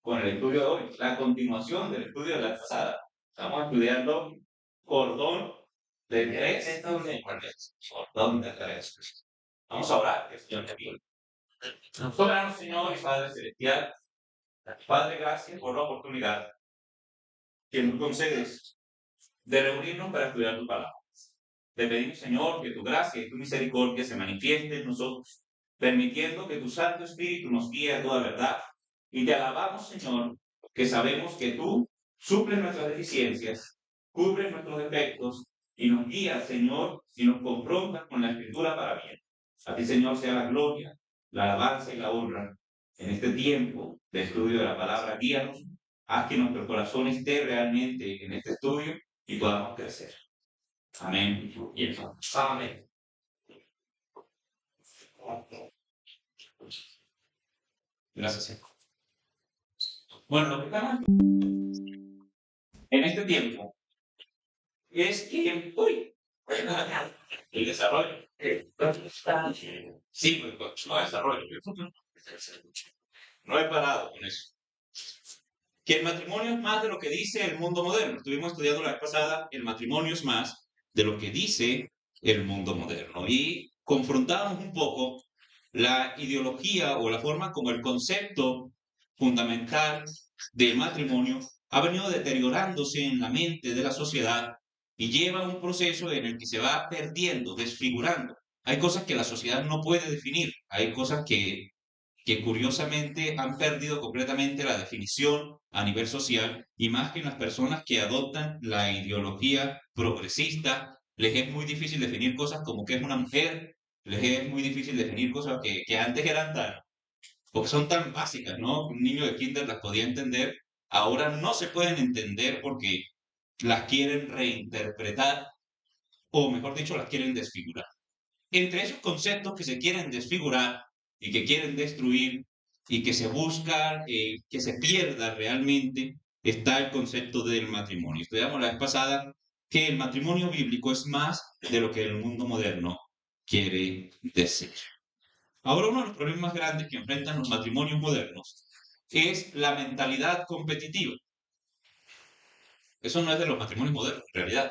con el estudio de hoy, la continuación del estudio de la pasada. Estamos estudiando cordón de tres mechones. Cordón de tres. Vamos a orar, que el Señor te ayude. Soberano Señor y Padre Celestial, Padre, gracias por la oportunidad que nos concedes de reunirnos para estudiar tu palabra. Te pedimos, Señor, que tu gracia y tu misericordia se manifieste en nosotros, permitiendo que tu Santo Espíritu nos guíe a toda verdad. Y te alabamos, Señor, que sabemos que tú suples nuestras deficiencias, cubres nuestros defectos y nos guías, Señor, y nos confrontas con la Escritura para bien. A ti, Señor, sea la gloria, la alabanza y la honra en este tiempo de estudio de la palabra. Guíanos, haz que nuestro corazón esté realmente en este estudio y podamos crecer. Amén. Y amén. Gracias. Bueno, lo que estamos en este tiempo es que, el desarrollo. Sí, pues no desarrollo. No he parado con eso. Que el matrimonio es más de lo que dice el mundo moderno. Estuvimos estudiando la vez pasada, el matrimonio es más de lo que dice el mundo moderno. Y confrontamos un poco la ideología o la forma como el concepto fundamental del matrimonio ha venido deteriorándose en la mente de la sociedad y lleva un proceso en el que se va perdiendo, desfigurando. Hay cosas que la sociedad no puede definir, hay cosas que curiosamente han perdido completamente la definición a nivel social y más que en las personas que adoptan la ideología progresista, les es muy difícil definir cosas como qué es una mujer, les es muy difícil definir cosas que antes eran tan, porque son tan básicas, ¿no? Un niño de kinder las podía entender, ahora no se pueden entender porque las quieren reinterpretar o mejor dicho, las quieren desfigurar. Entre esos conceptos que se quieren desfigurar y que quieren destruir y que se busca que se pierda realmente, está el concepto del matrimonio. Estudiamos la vez pasada que el matrimonio bíblico es más de lo que el mundo moderno quiere decir. Ahora, uno de los problemas más grandes que enfrentan los matrimonios modernos es la mentalidad competitiva. Eso no es de los matrimonios modernos, en realidad.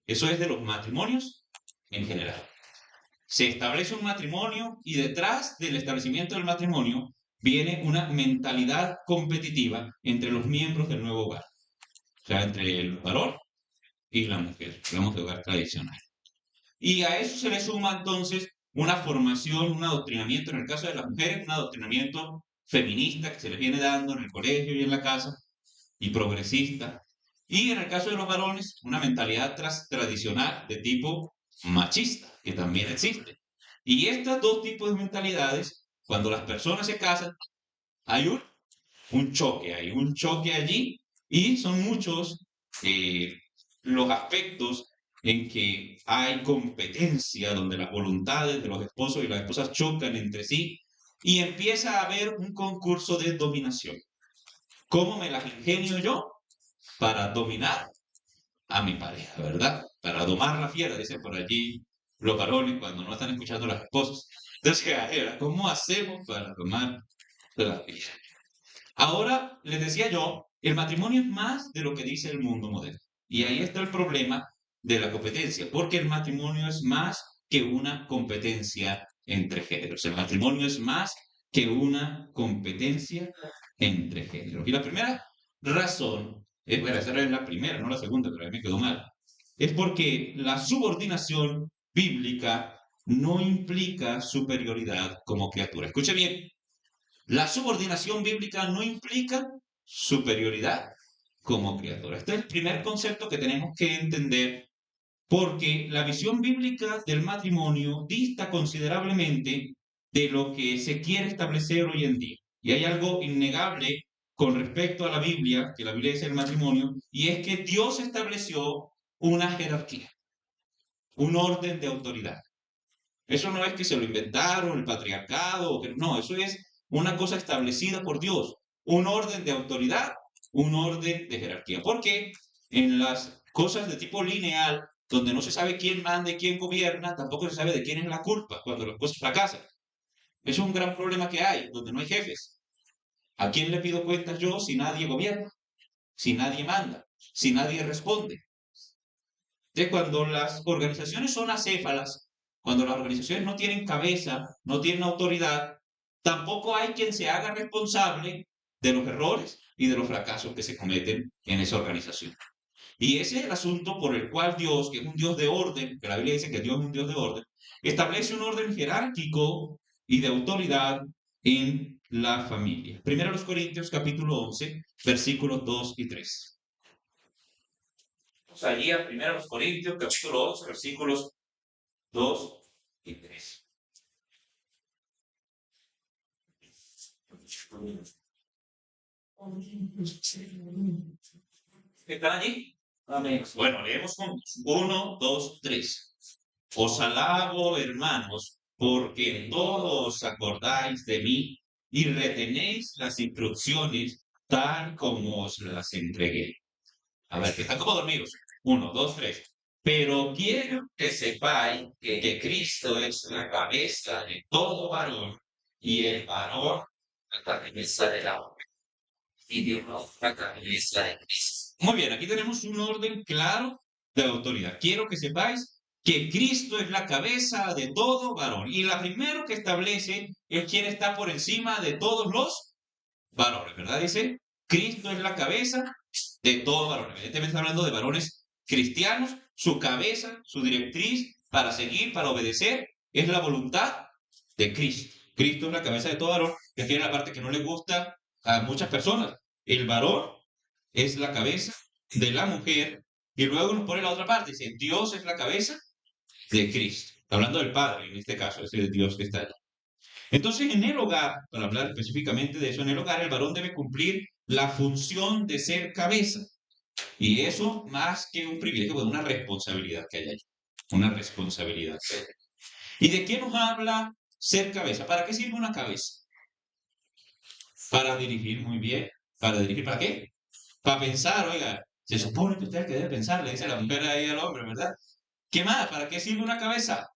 Eso es de los matrimonios en general. Se establece un matrimonio y detrás del establecimiento del matrimonio viene una mentalidad competitiva entre los miembros del nuevo hogar, o sea, entre el varón y la mujer, digamos de hogar tradicional. Y a eso se le suma entonces una formación, un adoctrinamiento, en el caso de las mujeres, un adoctrinamiento feminista que se les viene dando en el colegio y en la casa, y progresista. Y en el caso de los varones, una mentalidad tradicional de tipo machista, que también existe. Y estos dos tipos de mentalidades, cuando las personas se casan, hay hay un choque allí, y son muchos los aspectos en que hay competencia, donde las voluntades de los esposos y las esposas chocan entre sí, y empieza a haber un concurso de dominación. ¿Cómo me las ingenio yo para dominar a mi pareja, ¿verdad? Para domar la fiera, dicen por allí los varones cuando no están escuchando a las esposas. Entonces, ¿cómo hacemos para domar la fiera? Ahora, les decía yo, el matrimonio es más de lo que dice el mundo moderno. Y ahí está el problema de la competencia, porque el matrimonio es más que una competencia entre géneros. El matrimonio es más que una competencia entre géneros. Y la primera razón, bueno, esa era la primera, no la segunda, pero a mí me quedó mal, es porque la subordinación bíblica no implica superioridad como criatura. Escuche bien, la subordinación bíblica no implica superioridad como criatura. Este es el primer concepto que tenemos que entender porque la visión bíblica del matrimonio dista considerablemente de lo que se quiere establecer hoy en día. Y hay algo innegable con respecto a la Biblia, que la Biblia dice el matrimonio, y es que Dios estableció una jerarquía, un orden de autoridad. Eso no es que se lo inventaron, el patriarcado, no, eso es una cosa establecida por Dios, un orden de autoridad, un orden de jerarquía. Porque en las cosas de tipo lineal, donde no se sabe quién manda y quién gobierna, tampoco se sabe de quién es la culpa cuando las cosas fracasan. Es un gran problema que hay, donde no hay jefes. ¿A quién le pido cuentas yo si nadie gobierna, si nadie manda, si nadie responde? Entonces, cuando las organizaciones son acéfalas, cuando las organizaciones no tienen cabeza, no tienen autoridad, tampoco hay quien se haga responsable de los errores y de los fracasos que se cometen en esa organización. Y ese es el asunto por el cual Dios, que es un Dios de orden, que la Biblia dice que Dios es un Dios de orden, establece un orden jerárquico y de autoridad en la familia. Primero los Corintios capítulo 11, versículos 2 y 3. Vamos allí a primero los Corintios capítulo 11, versículos 2 y 3. ¿Están allí? Amén. Bueno, leemos juntos. 1, 2, 3. Os alabo, hermanos, porque todos os acordáis de mí y retenéis las instrucciones tal como os las entregué. A ver, que están como dormidos. 1, 2, 3. Pero quiero que sepáis que Cristo es la cabeza de todo varón y el varón la cabeza de la mujer y Dios la cabeza de Cristo. Muy bien, aquí tenemos un orden claro de autoridad. Quiero que sepáis que Cristo es la cabeza de todo varón. Y la primero que establece es quien está por encima de todos los varones, ¿verdad? Dice, Cristo es la cabeza de todo varón. Evidentemente está hablando de varones cristianos. Su cabeza, su directriz para seguir, para obedecer, es la voluntad de Cristo. Cristo es la cabeza de todo varón. Y aquí viene la parte que no le gusta a muchas personas. El varón es la cabeza de la mujer. Y luego nos pone la otra parte. Dice, Dios es la cabeza de Cristo. Está hablando del Padre, en este caso, es el Dios que está allí. Entonces, en el hogar, para hablar específicamente de eso, en el hogar el varón debe cumplir la función de ser cabeza. Y eso, más que un privilegio, es una responsabilidad que hay allí. Una responsabilidad. ¿Y de qué nos habla ser cabeza? ¿Para qué sirve una cabeza? Para dirigir muy bien. ¿Para dirigir para qué? Para pensar, oiga. Se supone que usted es el que debe pensar, le dice la mujer ahí al hombre, ¿verdad? ¿Qué más? ¿Para qué sirve una cabeza?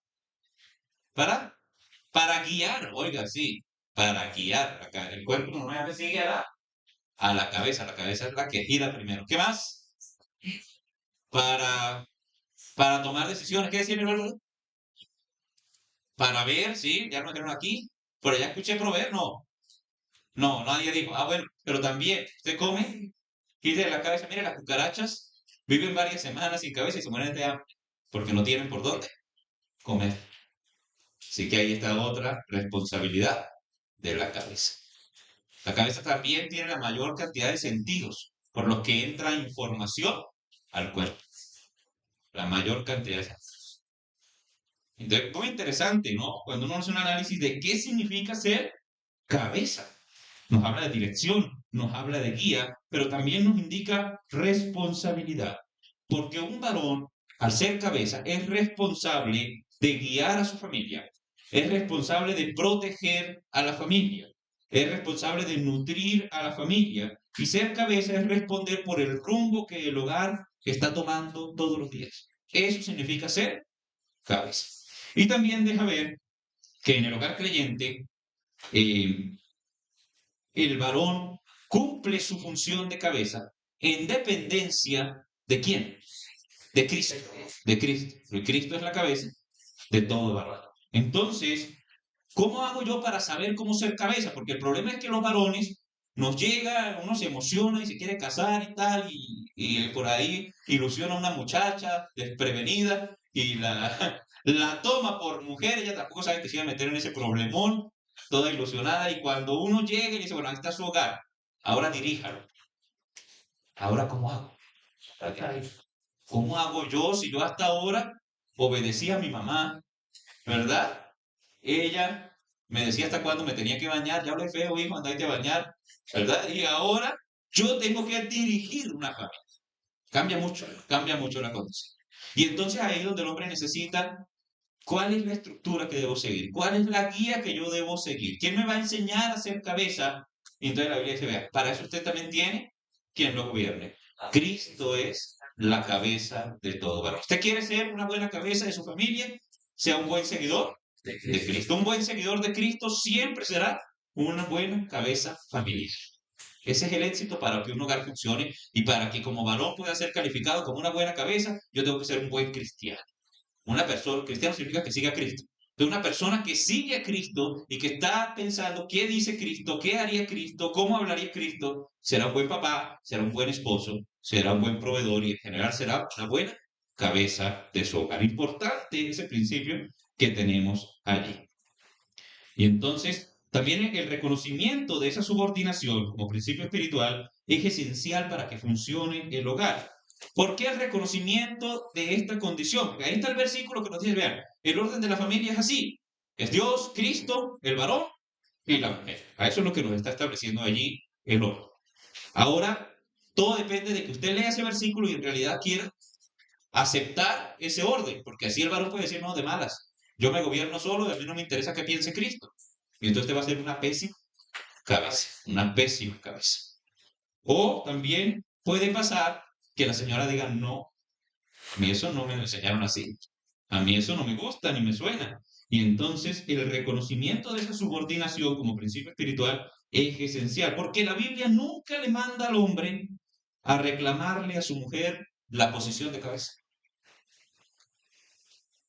Para guiar, oiga, sí. Para guiar. Acá, el cuerpo normalmente sigue a la cabeza. La cabeza es la que gira primero. ¿Qué más? Para, para tomar decisiones. ¿Qué decir, hermano? Para ver, sí, ya nos dijeron aquí. Por allá escuché proveer, no. No, nadie dijo. Ah, bueno, pero también, usted come, quite de la cabeza. Mire, las cucarachas viven varias semanas sin cabeza y se mueren de hambre porque no tienen por dónde comer. Así que ahí está otra responsabilidad de la cabeza. La cabeza también tiene la mayor cantidad de sentidos por los que entra información al cuerpo. La mayor cantidad de sentidos. Entonces, muy interesante, ¿no? Cuando uno hace un análisis de qué significa ser cabeza. Nos habla de dirección, nos habla de guía, pero también nos indica responsabilidad. Porque un varón, al ser cabeza, es responsable de guiar a su familia, es responsable de proteger a la familia, es responsable de nutrir a la familia. Y ser cabeza es responder por el rumbo que el hogar está tomando todos los días. Eso significa ser cabeza. Y también deja ver que en el hogar creyente, eh, el varón cumple su función de cabeza en dependencia de quién? De Cristo. De Cristo. Porque Cristo es la cabeza de todo varón. Entonces, ¿cómo hago yo para saber cómo ser cabeza? Porque el problema es que los varones nos llega, uno se emociona y se quiere casar y tal, y por ahí ilusiona a una muchacha desprevenida y la toma por mujer, ella tampoco sabe que se iba a meter en ese problemón, toda ilusionada, y cuando uno llega y dice, bueno, ahí está su hogar, ahora diríjalo. ¿Ahora cómo hago? ¿Cómo hago yo si yo hasta ahora obedecí a mi mamá, verdad? Ella me decía hasta cuándo me tenía que bañar, ya hablé feo, hijo, andate a bañar, ¿verdad? Y ahora yo tengo que dirigir una familia. Cambia mucho la condición. Y entonces ahí es donde el hombre necesita, ¿cuál es la estructura que debo seguir? ¿Cuál es la guía que yo debo seguir? ¿Quién me va a enseñar a ser cabeza? Y entonces la Biblia dice, vea, para eso usted también tiene quien lo gobierne. Cristo es la cabeza de todo varón. ¿Usted quiere ser una buena cabeza de su familia? Sea un buen seguidor de Cristo. Un buen seguidor de Cristo siempre será una buena cabeza familiar. Ese es el éxito para que un hogar funcione y para que como varón pueda ser calificado como una buena cabeza, yo tengo que ser un buen cristiano. Una persona, cristiano significa que siga a Cristo. Entonces, una persona que sigue a Cristo y que está pensando qué dice Cristo, qué haría Cristo, cómo hablaría Cristo, será un buen papá, será un buen esposo, será un buen proveedor y en general será una buena cabeza de su hogar. Importante ese principio que tenemos allí. Y entonces, también el reconocimiento de esa subordinación como principio espiritual es esencial para que funcione el hogar. ¿Por qué el reconocimiento de esta condición? Porque ahí está el versículo que nos dice, vean, el orden de la familia es así. Es Dios, Cristo, el varón y la mujer. A eso es lo que nos está estableciendo allí el orden. Ahora, todo depende de que usted lea ese versículo y en realidad quiera aceptar ese orden, porque así el varón puede decir, no, de malas, yo me gobierno solo y a mí no me interesa que piense Cristo. Y entonces te va a ser una pésima cabeza, una pésima cabeza. O también puede pasar que la señora diga, no, a mí eso no me lo enseñaron así, a mí eso no me gusta ni me suena. Y entonces el reconocimiento de esa subordinación como principio espiritual es esencial, porque la Biblia nunca le manda al hombre a reclamarle a su mujer la posición de cabeza.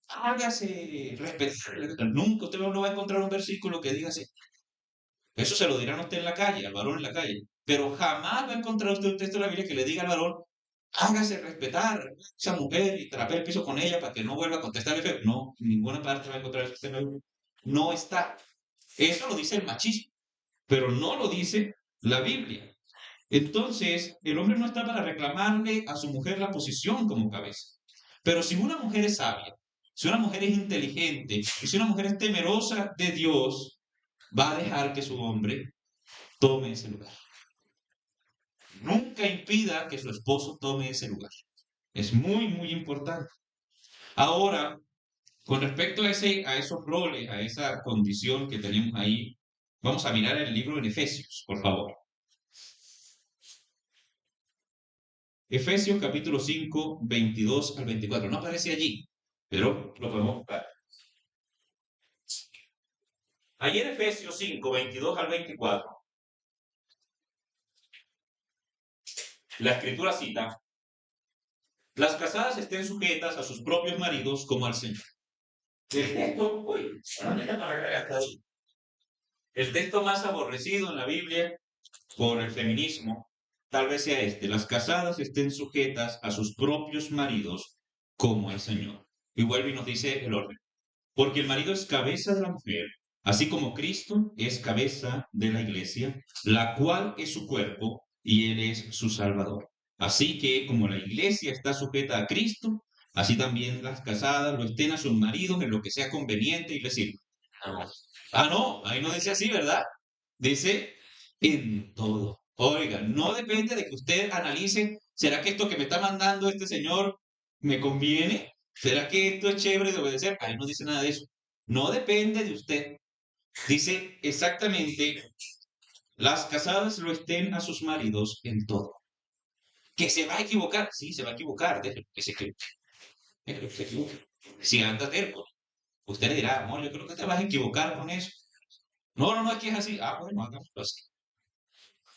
Hágase respetar. Nunca usted no va a encontrar un versículo que diga así. Eso se lo dirán a usted en la calle, al varón en la calle. Pero jamás va a encontrar usted un texto de la Biblia que le diga al varón, hágase respetar a esa mujer y trapee el piso con ella para que no vuelva a contestarle feo. No, en ninguna parte va a encontrar eso en la Biblia. No está. Eso lo dice el machismo, pero no lo dice la Biblia. Entonces, el hombre no está para reclamarle a su mujer la posición como cabeza. Pero si una mujer es sabia, si una mujer es inteligente y si una mujer es temerosa de Dios, va a dejar que su hombre tome ese lugar. Nunca impida que su esposo tome ese lugar. Es muy, muy importante. Ahora, con respecto a esos roles, a esa condición que tenemos ahí, vamos a mirar el libro en Efesios, por favor. Efesios capítulo 5, 22 al 24. No aparece allí, pero lo podemos buscar. Allí en Efesios 5, 22 al 24, la escritura cita, las casadas estén sujetas a sus propios maridos como al Señor. El texto más aborrecido en la Biblia por el feminismo tal vez sea este, las casadas estén sujetas a sus propios maridos como al Señor. Y vuelve y nos dice el orden. Porque el marido es cabeza de la mujer, así como Cristo es cabeza de la iglesia, la cual es su cuerpo y él es su salvador. Así que como la iglesia está sujeta a Cristo, así también las casadas lo estén a sus maridos en lo que sea conveniente y les sirva. Ah, no, ahí no dice así, ¿verdad? Dice en todo. Oiga, no depende de que usted analice, ¿será que esto que me está mandando este señor me conviene? ¿Será que esto es chévere de obedecer? Ahí no dice nada de eso. No depende de usted. Dice exactamente, las casadas lo estén a sus maridos en todo. ¿Que se va a equivocar? Sí, se va a equivocar. Déjelo que se equivoque. Déjelo que se equivoque. Si anda terco, usted le dirá, amor, yo creo que te vas a equivocar con eso. No, no, no, es que es así. Ah, bueno, hagámoslo así.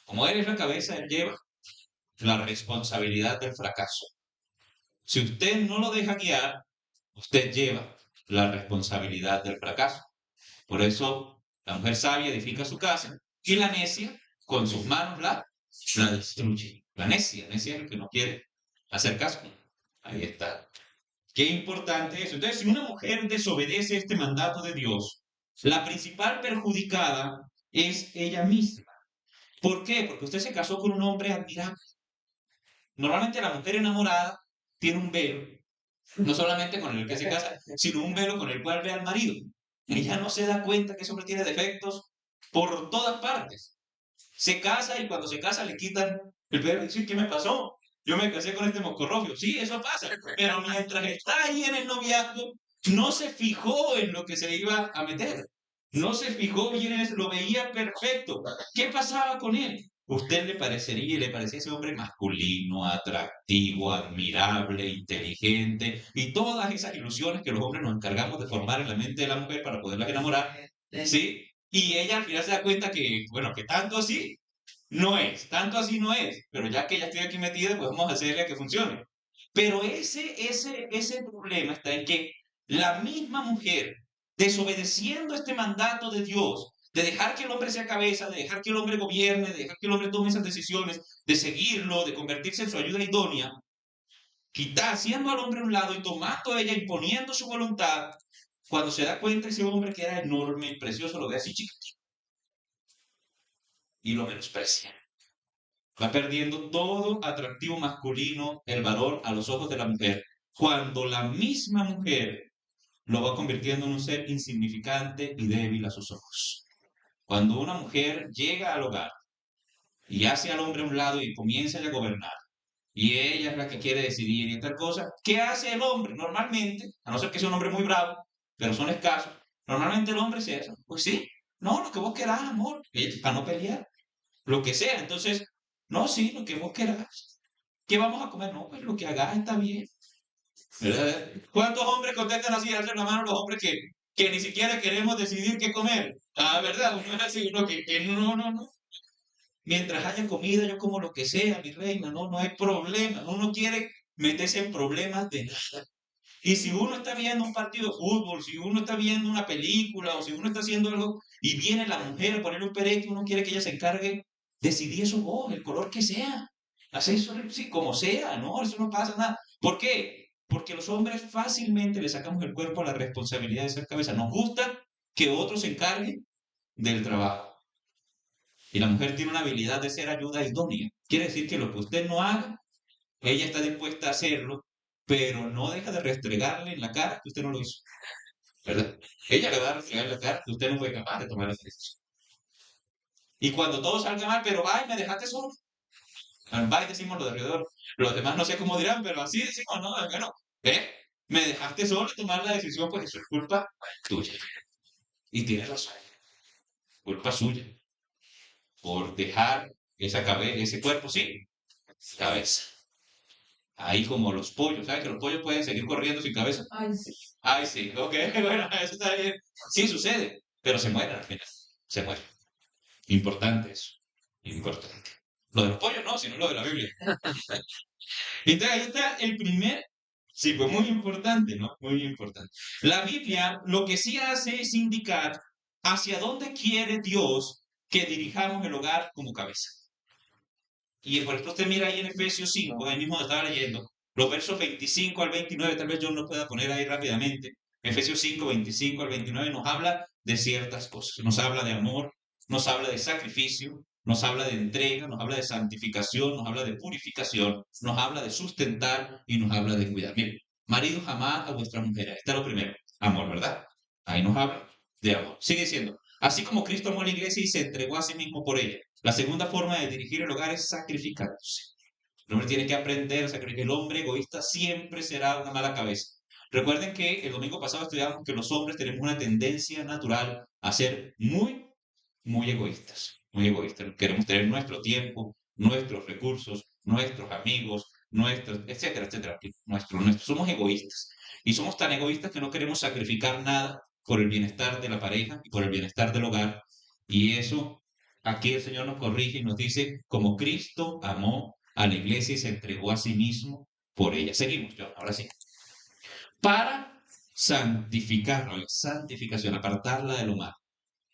Como él es la cabeza, él lleva la responsabilidad del fracaso. Si usted no lo deja guiar, usted lleva la responsabilidad del fracaso. Por eso la mujer sabia edifica su casa y la necia con sus manos la destruye. La necia es el que no quiere hacer caso. Ahí está. Qué importante eso. Entonces, si una mujer desobedece este mandato de Dios, la principal perjudicada es ella misma. ¿Por qué? Porque usted se casó con un hombre admirable. Normalmente la mujer enamorada tiene un velo, no solamente con el que se casa, sino un velo con el cual ve al marido. Ella no se da cuenta que ese hombre tiene defectos por todas partes. Se casa y cuando se casa le quitan el velo y dice, ¿qué me pasó? Yo me casé con este moscorrofio. Sí, eso pasa. Pero mientras está ahí en el noviazgo, no se fijó en lo que se iba a meter. No se fijó bien en eso, lo veía perfecto. ¿Qué pasaba con él? Usted le parecería y le parecía ese hombre masculino, atractivo, admirable, inteligente y todas esas ilusiones que los hombres nos encargamos de formar en la mente de la mujer para poderlas enamorar, ¿sí? Y ella al final se da cuenta que, bueno, que tanto así tanto así no es, pero ya que ya estoy aquí metida, pues vamos a hacerle a que funcione. Pero ese problema está en que la misma mujer, desobedeciendo este mandato de Dios, de dejar que el hombre sea cabeza, de dejar que el hombre gobierne, de dejar que el hombre tome esas decisiones, de seguirlo, de convertirse en su ayuda idónea, haciendo al hombre a un lado y tomando ella, imponiendo su voluntad, cuando se da cuenta ese hombre que era enorme y precioso, lo ve así chiquitito y lo menosprecia. Va perdiendo todo atractivo masculino, el varón, a los ojos de la mujer, cuando la misma mujer lo va convirtiendo en un ser insignificante y débil a sus ojos. Cuando una mujer llega al hogar y hace al hombre a un lado y comienza a gobernar, y ella es la que quiere decidir y tal cosa, ¿qué hace el hombre? Normalmente, a no ser que sea un hombre muy bravo, pero son escasos, normalmente el hombre se hace, pues sí, no, lo que vos querás, amor, para no pelear, lo que sea. Entonces, no, sí, lo que vos querás. ¿Qué vamos a comer? No, pues lo que hagas está bien. ¿Verdad? ¿Cuántos hombres contestan así, alzan la mano los hombres que ni siquiera queremos decidir qué comer? Ah, ¿verdad? Uno es así, uno que no, no, no. Mientras haya comida, yo como lo que sea, mi reina, no, no hay problema. Uno quiere meterse en problemas de nada. Y si uno está viendo un partido de fútbol, si uno está viendo una película o si uno está haciendo algo y viene la mujer a poner un perete, uno quiere que ella se encargue, decidí eso vos, el color que sea. Hacé eso sí, como sea, ¿no? Eso no pasa nada. ¿Por qué? Porque los hombres fácilmente le sacamos el cuerpo a la responsabilidad de ser cabeza. Nos gusta que otros se encarguen del trabajo. Y la mujer tiene una habilidad de ser ayuda idónea. Quiere decir que lo que usted no haga, ella está dispuesta a hacerlo, pero no deja de restregarle en la cara que usted no lo hizo, ¿verdad? Ella le va a restregar en la cara que usted no fue capaz de tomar esa decisión. Y cuando todo salga mal, pero va y me dejaste solo. Va y decimos lo de alrededor. Los demás no sé cómo dirán, pero así decimos, no, bueno, ¿eh? Me dejaste solo tomar la decisión, pues eso es culpa tuya. Y tienes razón, culpa suya. Por dejar esa cabeza, ese cuerpo, sí, cabeza. Ahí como los pollos, ¿sabes? Que los pollos pueden seguir corriendo sin cabeza. Ay, sí. Ay, sí, ok, bueno, eso está bien. Sí sucede, pero se mueren al final. Se mueren. Importante eso. Importante. Lo de los pollos no, sino lo de la Biblia. Entonces ahí está el primer. Sí, pues muy importante, ¿no? Muy importante. La Biblia lo que sí hace es indicar hacia dónde quiere Dios que dirijamos el hogar como cabeza. Y por ejemplo, usted mira ahí en Efesios 5, ahí mismo estaba leyendo, los versos 25 al 29, tal vez yo no pueda poner ahí rápidamente. Efesios 5, 25 al 29 nos habla de ciertas cosas. Nos habla de amor, nos habla de sacrificio, nos habla de entrega, nos habla de santificación, nos habla de purificación, nos habla de sustentar y nos habla de cuidar. Miren, maridos, amad a vuestras mujeres. Está lo primero, amor, ¿verdad? Ahí nos habla de amor. Sigue diciendo, así como Cristo amó a la iglesia y se entregó a sí mismo por ella. La segunda forma de dirigir el hogar es sacrificándose. El hombre tiene que aprender a sacrificar. El hombre egoísta siempre será una mala cabeza. Recuerden que el domingo pasado estudiamos que los hombres tenemos una tendencia natural a ser muy, muy egoístas. Muy egoístas. Queremos tener nuestro tiempo, nuestros recursos, nuestros amigos, nuestros, etcétera, etcétera. Somos egoístas. Y somos tan egoístas que no queremos sacrificar nada por el bienestar de la pareja y por el bienestar del hogar. Y eso, aquí el Señor nos corrige y nos dice, como Cristo amó a la iglesia y se entregó a sí mismo por ella. Seguimos, John, ahora sí. Para santificarla, la santificación, apartarla de lo malo.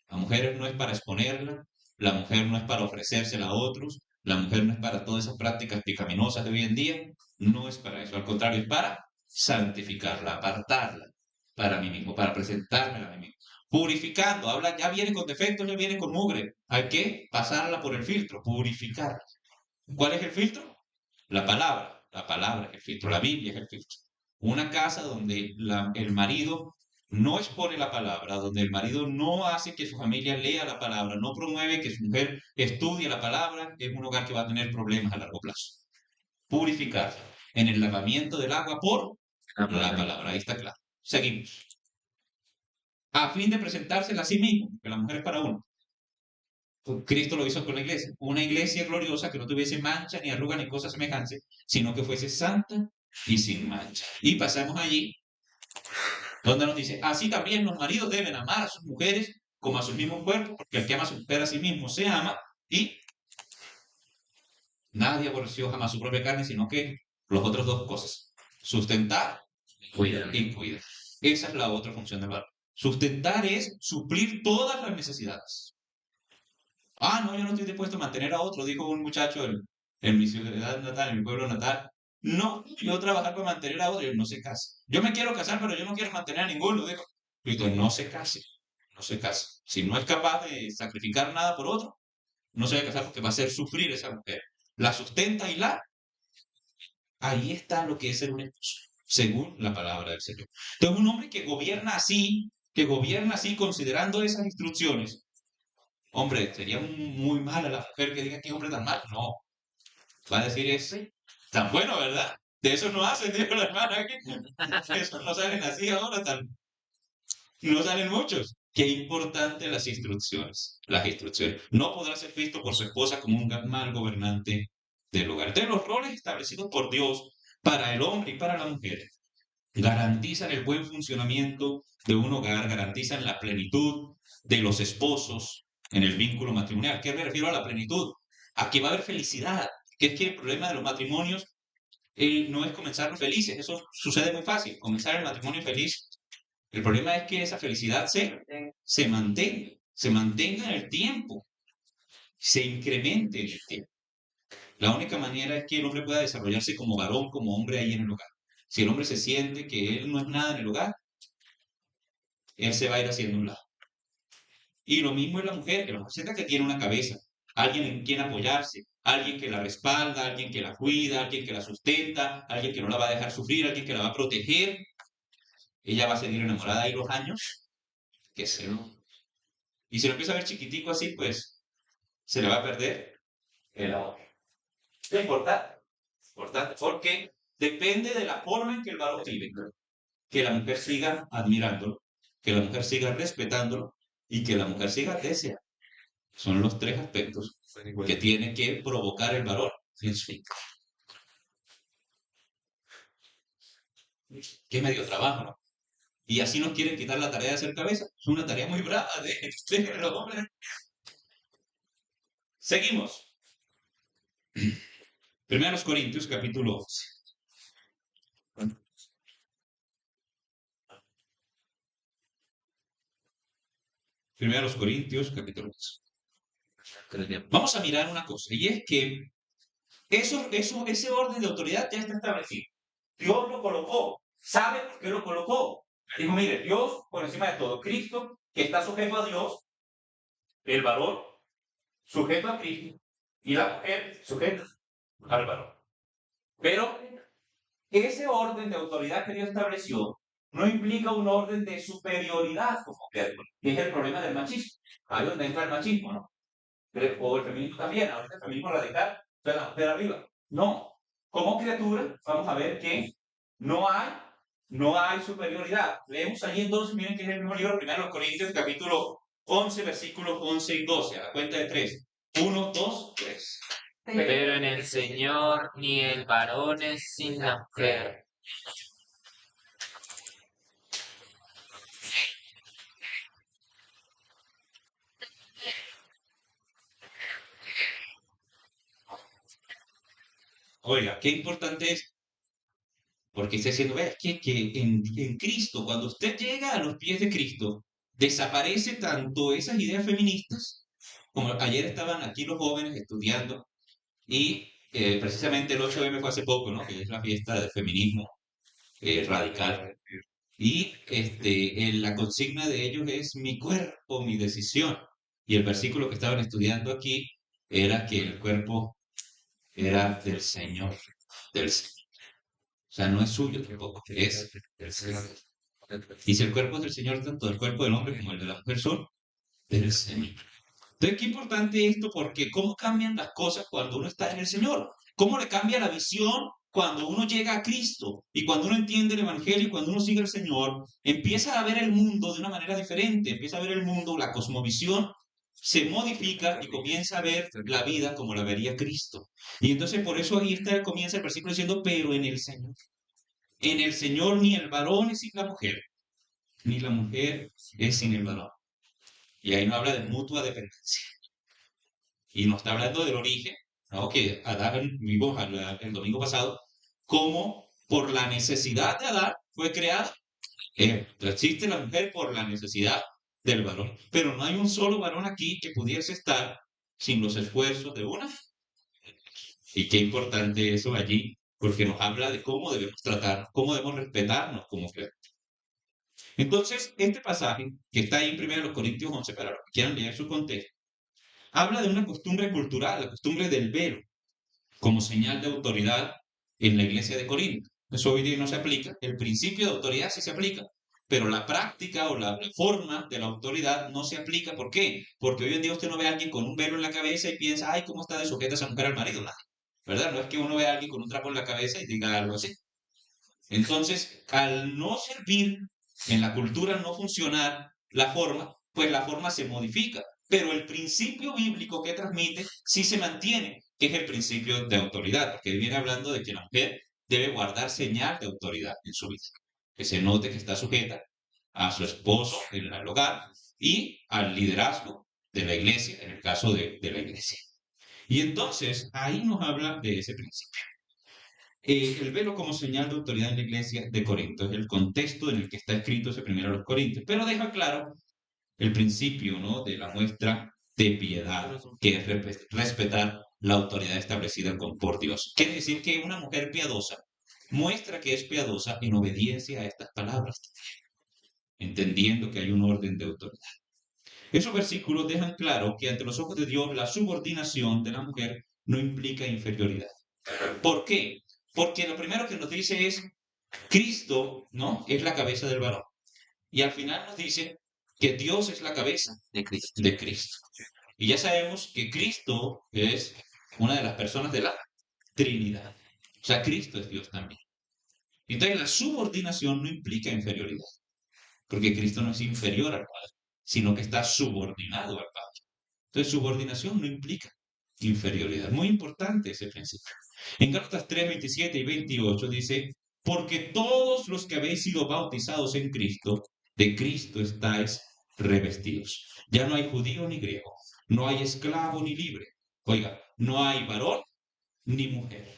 La mujer no es para exponerla, la mujer no es para ofrecérsela a otros, la mujer no es para todas esas prácticas pecaminosas de hoy en día, no es para eso, al contrario, es para santificarla, apartarla para mí mismo, para presentármela a mí mismo. Purificando, habla, ya viene con defectos, ya viene con mugre, hay que pasarla por el filtro, purificarla. ¿Cuál es el filtro? La palabra es el filtro, la Biblia es el filtro. Una casa donde el marido no expone la palabra, donde el marido no hace que su familia lea la palabra, no promueve que su mujer estudie la palabra, es un hogar que va a tener problemas a largo plazo. Purificar en el lavamiento del agua por la palabra, ahí está claro. Seguimos. A fin de presentársela a sí mismo, que la mujer es para uno. Cristo lo hizo con la iglesia. Una iglesia gloriosa que no tuviese mancha, ni arruga, ni cosa semejante, sino que fuese santa y sin mancha. Y pasamos allí, donde nos dice, así también los maridos deben amar a sus mujeres como a sus mismos cuerpos, porque el que ama a su mujer a sí mismo se ama, y nadie aborreció jamás su propia carne, sino que las otras dos cosas, sustentar y cuidar. Esa es la otra función del varón. Sustentar es suplir todas las necesidades. Ah, no, yo no estoy dispuesto a mantener a otro, dijo un muchacho en mi ciudad natal, en mi pueblo natal. No, yo trabajar para mantener a otro, yo no se case. Yo me quiero casar, pero yo no quiero mantener a ninguno, dijo. Digo, no se case, no se case. Si no es capaz de sacrificar nada por otro, no se va a casar porque va a hacer sufrir a esa mujer. La sustenta y la... Ahí está lo que es ser un esposo, según la palabra del Señor. Entonces, un hombre que gobierna así, considerando esas instrucciones, hombre, sería muy mala la mujer que diga que hombre tan malo. No, va a decir es tan bueno, ¿verdad? De eso no hacen, dijo la hermana aquí. De eso no salen así ahora, no salen muchos. Qué importante las instrucciones. Las instrucciones. No podrá ser visto por su esposa como un mal gobernante del hogar. Entonces, los roles establecidos por Dios para el hombre y para la mujer garantizan el buen funcionamiento de un hogar, garantizan la plenitud de los esposos en el vínculo matrimonial. ¿Qué me refiero a la plenitud? A que va a haber felicidad, que es que el problema de los matrimonios no es comenzar felices, eso sucede muy fácil, comenzar el matrimonio feliz. El problema es que esa felicidad se mantenga en el tiempo, se incremente en el tiempo. La única manera es que el hombre pueda desarrollarse como varón, como hombre ahí en el hogar. Si el hombre se siente que él no es nada en el hogar, él se va a ir haciendo un lado. Y lo mismo es la mujer, que la mujer sienta que tiene una cabeza, alguien en quien apoyarse, alguien que la respalda, alguien que la cuida, alguien que la sustenta, alguien que no la va a dejar sufrir, alguien que la va a proteger. Ella va a seguir enamorada ahí los años, que se lo... Y si lo empieza a ver chiquitico así, pues se le va a perder el amor. Es importante, porque depende de la forma en que el varón vive, que la mujer siga admirándolo, que la mujer siga respetándolo y que la mujer siga deseando. Son los tres aspectos que tiene que provocar el varón en su vida. Qué medio trabajo, ¿no? Y así nos quieren quitar la tarea de hacer cabeza. Es una tarea muy brava de los hombres. Seguimos. Primeros Corintios, capítulo 11. Primeros Corintios, capítulo 11. Vamos a mirar una cosa, y es que ese orden de autoridad ya está establecido. Dios lo colocó. ¿Sabe por qué lo colocó? Dijo, mire, Dios por encima de todo. Cristo, que está sujeto a Dios, el varón sujeto a Cristo, y la mujer sujeta al varón. Pero ese orden de autoridad que Dios estableció no implica un orden de superioridad como que es el problema del machismo. Ahí donde entra el machismo, ¿no? O el feminismo también, ahorita el feminismo radical, de la mujer arriba. No. Como criatura, vamos a ver que no hay, no hay superioridad. Leemos allí entonces, miren que es el mismo libro, 1 Corintios, capítulo 11, versículos 11 y 12, a la cuenta de 3. 1, 2, 3. Pero en el Señor ni el varón es sin la mujer. Oiga, qué importante es, porque está diciendo, vea, que en Cristo, cuando usted llega a los pies de Cristo, desaparece tanto esas ideas feministas, como ayer estaban aquí los jóvenes estudiando, y precisamente el 8M fue hace poco, ¿no? Que es la fiesta del feminismo radical. Y la consigna de ellos es mi cuerpo, mi decisión. Y el versículo que estaban estudiando aquí era que el cuerpo era del Señor, del Señor. O sea, no es suyo tampoco, es del Señor. Y si el cuerpo es del Señor, tanto el cuerpo del hombre como el de la mujer son del Señor. Entonces, qué importante esto, porque cómo cambian las cosas cuando uno está en el Señor. Cómo le cambia la visión cuando uno llega a Cristo y cuando uno entiende el Evangelio y cuando uno sigue al Señor, empieza a ver el mundo de una manera diferente, empieza a ver el mundo, la cosmovisión se modifica y comienza a ver la vida como la vería Cristo. Y entonces por eso ahí está, comienza el versículo diciendo, pero en el Señor. En el Señor ni el varón es sin la mujer, ni la mujer es sin el varón. Y ahí nos habla de mutua dependencia. Y nos está hablando del origen, ¿no? Que Adán, vimos el domingo pasado, cómo por la necesidad de Adán fue creada. Existe la mujer por la necesidad del varón. Pero no hay un solo varón aquí que pudiese estar sin los esfuerzos de una. Y qué importante eso allí, porque nos habla de cómo debemos tratar, cómo debemos respetarnos como mujer. Entonces, este pasaje que está ahí en 1 Corintios 11, para los que quieran leer su contexto, habla de una costumbre cultural, la costumbre del velo, como señal de autoridad en la iglesia de Corinto. Eso hoy día no se aplica, el principio de autoridad sí se aplica, pero la práctica o la forma de la autoridad no se aplica. ¿Por qué? Porque hoy en día usted no ve a alguien con un velo en la cabeza y piensa, ay, ¿cómo está de sujeta esa mujer al marido? Nada, ¿verdad? No es que uno vea a alguien con un trapo en la cabeza y diga algo así. Entonces, al no servir, en la cultura no funcionar la forma, pues la forma se modifica. Pero el principio bíblico que transmite sí se mantiene, que es el principio de autoridad, porque viene hablando de que la mujer debe guardar señal de autoridad en su vida, que se note que está sujeta a su esposo en el hogar y al liderazgo de la iglesia, en el caso de la iglesia. Y entonces ahí nos habla de ese principio. El velo como señal de autoridad en la iglesia de Corinto es el contexto en el que está escrito ese primero a los Corintios, pero deja claro el principio, ¿no?, de la muestra de piedad, que es respetar la autoridad establecida por Dios. Quiere decir que una mujer piadosa muestra que es piadosa en obediencia a estas palabras, entendiendo que hay un orden de autoridad. Esos versículos dejan claro que ante los ojos de Dios la subordinación de la mujer no implica inferioridad. ¿Por qué? Porque lo primero que nos dice es, Cristo, ¿no?, es la cabeza del varón. Y al final nos dice que Dios es la cabeza de Cristo. de Cristo. Y ya sabemos que Cristo es una de las personas de la Trinidad. O sea, Cristo es Dios también. Entonces, la subordinación no implica inferioridad, porque Cristo no es inferior al Padre, sino que está subordinado al Padre. Entonces, subordinación no implica inferioridad. Muy importante ese principio. En Gálatas 3, 27 y 28 dice, porque todos los que habéis sido bautizados en Cristo, de Cristo estáis revestidos. Ya no hay judío ni griego, no hay esclavo ni libre. Oiga, no hay varón ni mujer.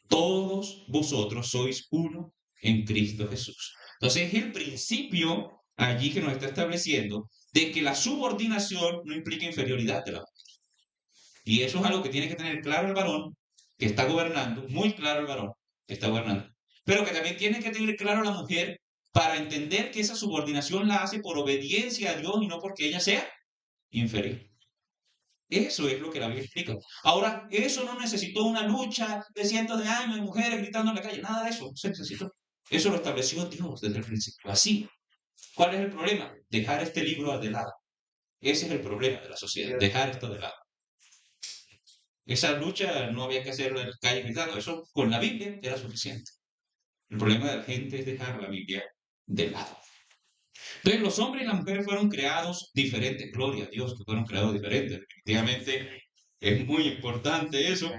Todos vosotros sois uno en Cristo Jesús. Entonces es el principio allí que nos está estableciendo de que la subordinación no implica inferioridad de la mujer. Y eso es algo que tiene que tener claro el varón que está gobernando, muy claro el varón que está gobernando, pero que también tiene que tener claro la mujer para entender que esa subordinación la hace por obediencia a Dios y no porque ella sea inferior. Eso es lo que la Biblia explica. Ahora, eso no necesitó una lucha de cientos de años de mujeres gritando en la calle, nada de eso se necesitó. Eso lo estableció Dios desde el principio, así. ¿Cuál es el problema? Dejar este libro de lado. Ese es el problema de la sociedad, dejar esto de lado. Esa lucha no había que hacerla en la calle gritando, eso con la Biblia era suficiente. El problema de la gente es dejar la Biblia de lado. Entonces, los hombres y las mujeres fueron creados diferentes, gloria a Dios que fueron creados diferentes. Definitivamente es muy importante eso.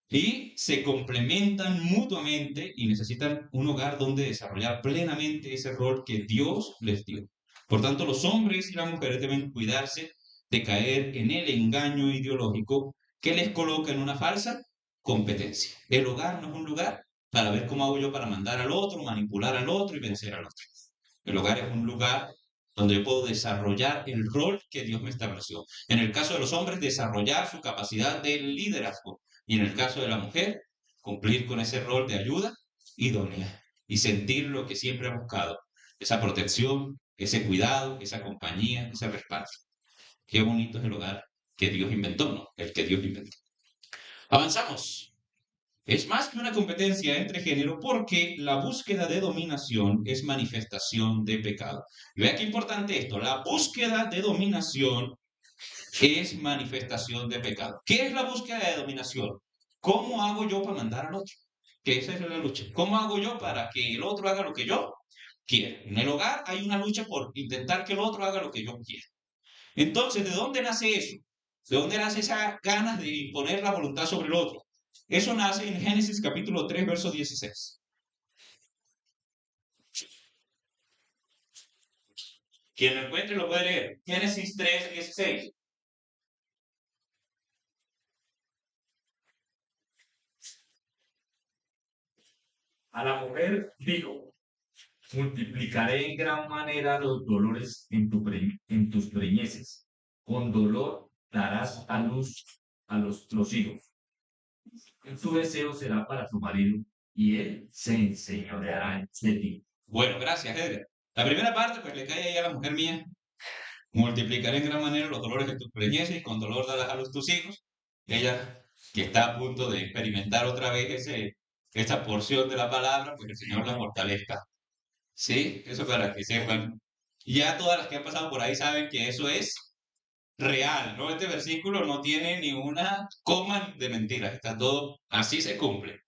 Y se complementan mutuamente y necesitan un hogar donde desarrollar plenamente ese rol que Dios les dio. Por tanto, los hombres y las mujeres deben cuidarse de caer en el engaño ideológico que les coloca en una falsa competencia. El hogar no es un lugar para ver cómo hago yo para mandar al otro, manipular al otro y vencer al otro. El hogar es un lugar donde yo puedo desarrollar el rol que Dios me estableció. En el caso de los hombres, desarrollar su capacidad de liderazgo. Y en el caso de la mujer, cumplir con ese rol de ayuda idónea y sentir lo que siempre ha buscado, esa protección, ese cuidado, esa compañía, ese respaldo. Qué bonito es el hogar que Dios inventó, ¿no? El que Dios inventó. Avanzamos. Es más que una competencia entre género porque la búsqueda de dominación es manifestación de pecado. Y vea qué importante esto, la búsqueda de dominación es manifestación de pecado. ¿Qué es la búsqueda de dominación? ¿Cómo hago yo para mandar al otro? Que esa es la lucha. ¿Cómo hago yo para que el otro haga lo que yo quiero? En el hogar hay una lucha por intentar que el otro haga lo que yo quiero. Entonces, ¿de dónde nace eso? ¿De dónde nace esa ganas de imponer la voluntad sobre el otro? Eso nace en Génesis capítulo 3, verso 16. Quien lo encuentre lo puede leer. Génesis 3:16. A la mujer dijo, multiplicaré en gran manera los dolores en tus preñeces. Con dolor darás a luz a los hijos. Tu deseo será para tu marido y él se enseñoreará de ti. Bueno, gracias, Edgar. La primera parte, pues le cae ahí a la mujer mía. Multiplicaré en gran manera los dolores de tus preñeces y con dolor darás a luz tus hijos. Ella, que está a punto de experimentar otra vez esa porción de la palabra, pues el Señor la fortalezca. Sí, eso para que sepan. Ya todas las que han pasado por ahí saben que eso es real, ¿no? Este versículo no tiene ni una coma de mentiras, está todo, así se cumple.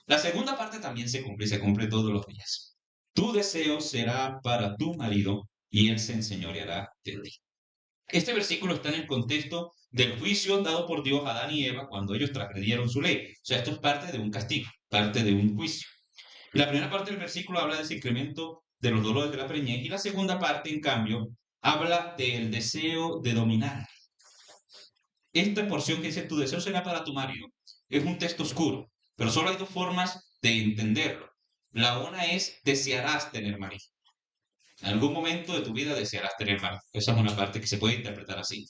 La segunda parte también se cumple todos los días. Tu deseo será para tu marido y él se enseñoreará de ti. Este versículo está en el contexto del juicio dado por Dios a Adán y Eva cuando ellos transgredieron su ley. O sea, esto es parte de un castigo, parte de un juicio. La primera parte del versículo habla de ese incremento de los dolores de la preñez y la segunda parte, en cambio, habla del deseo de dominar. Esta porción que dice tu deseo será para tu marido es un texto oscuro, pero solo hay dos formas de entenderlo. La una es desearás tener marido. En algún momento de tu vida desearás tener marido. Esa es una parte que se puede interpretar así.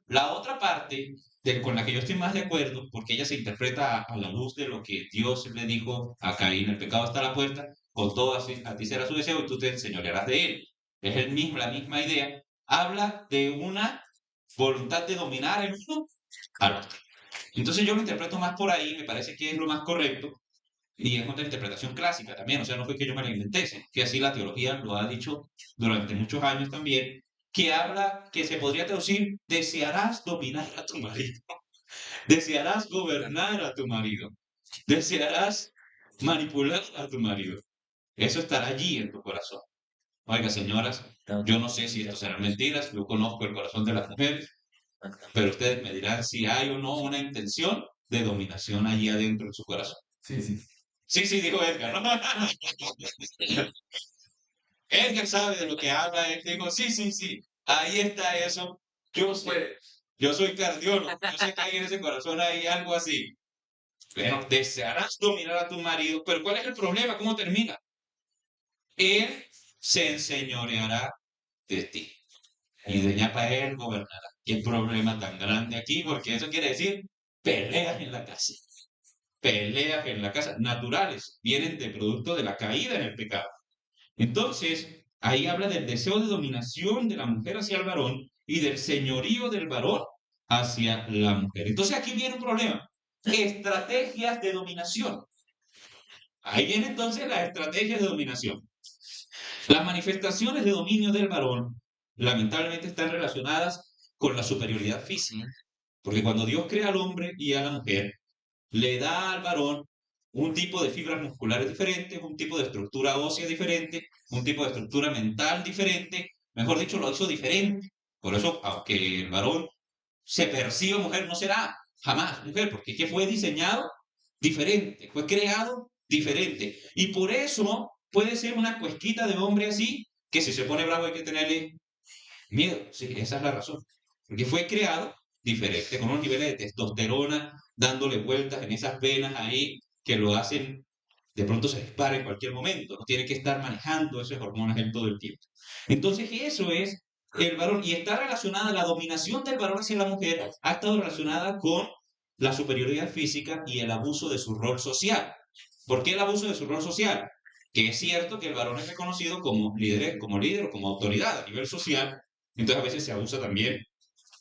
La otra parte con la que yo estoy más de acuerdo, porque ella se interpreta a la luz de lo que Dios le dijo a Caín, el pecado está a la puerta, con todo así, a ti será su deseo y tú te enseñorearás de él. Es la misma idea. Habla de una voluntad de dominar el uno al otro. Entonces yo lo interpreto más por ahí, me parece que es lo más correcto, y es una interpretación clásica también, o sea, no fue que yo me la inventé, sino que así la teología lo ha dicho durante muchos años también, que habla, que se podría traducir, desearás dominar a tu marido, desearás gobernar a tu marido, desearás manipular a tu marido. Eso estará allí en tu corazón. Oiga, señoras, yo no sé si esto serán mentiras, yo conozco el corazón de las mujeres, pero ustedes me dirán si hay o no una intención de dominación allí adentro en su corazón. Sí, sí. Sí, dijo Edgar, ¿no? Edgar sabe de lo que habla, él dijo, sí, ahí está eso. Yo soy cardiólogo, yo sé que hay en ese corazón hay algo así. Bueno, desearás dominar a tu marido, pero ¿cuál es el problema? ¿Cómo termina? Él se enseñoreará de ti y de ya para él gobernará. ¿Qué problema tan grande aquí? Porque eso quiere decir peleas en la casa. Peleas en la casa, naturales, vienen de producto de la caída en el pecado. Entonces, ahí habla del deseo de dominación de la mujer hacia el varón y del señorío del varón hacia la mujer. Entonces, aquí viene un problema. Estrategias de dominación. Ahí viene entonces las estrategias de dominación. Las manifestaciones de dominio del varón, lamentablemente, están relacionadas con la superioridad física. Porque cuando Dios crea al hombre y a la mujer, le da al varón un tipo de fibras musculares diferentes, un tipo de estructura ósea diferente, un tipo de estructura mental diferente, mejor dicho, lo hizo diferente. Por eso, aunque el varón se perciba mujer, no será jamás mujer, porque es que fue diseñado diferente, fue creado diferente. Y por eso puede ser una cuesquita de hombre así, que si se pone bravo hay que tenerle miedo. Sí, esa es la razón. Porque fue creado diferente, con unos niveles de testosterona dándole vueltas en esas venas ahí que lo hacen, de pronto se dispara en cualquier momento, no tiene que estar manejando esas hormonas en todo el tiempo. Entonces eso es el varón, y está relacionada, la dominación del varón hacia la mujer ha estado relacionada con la superioridad física y el abuso de su rol social. ¿Por qué el abuso de su rol social? Que es cierto que el varón es reconocido como líder o como autoridad a nivel social, entonces a veces se abusa también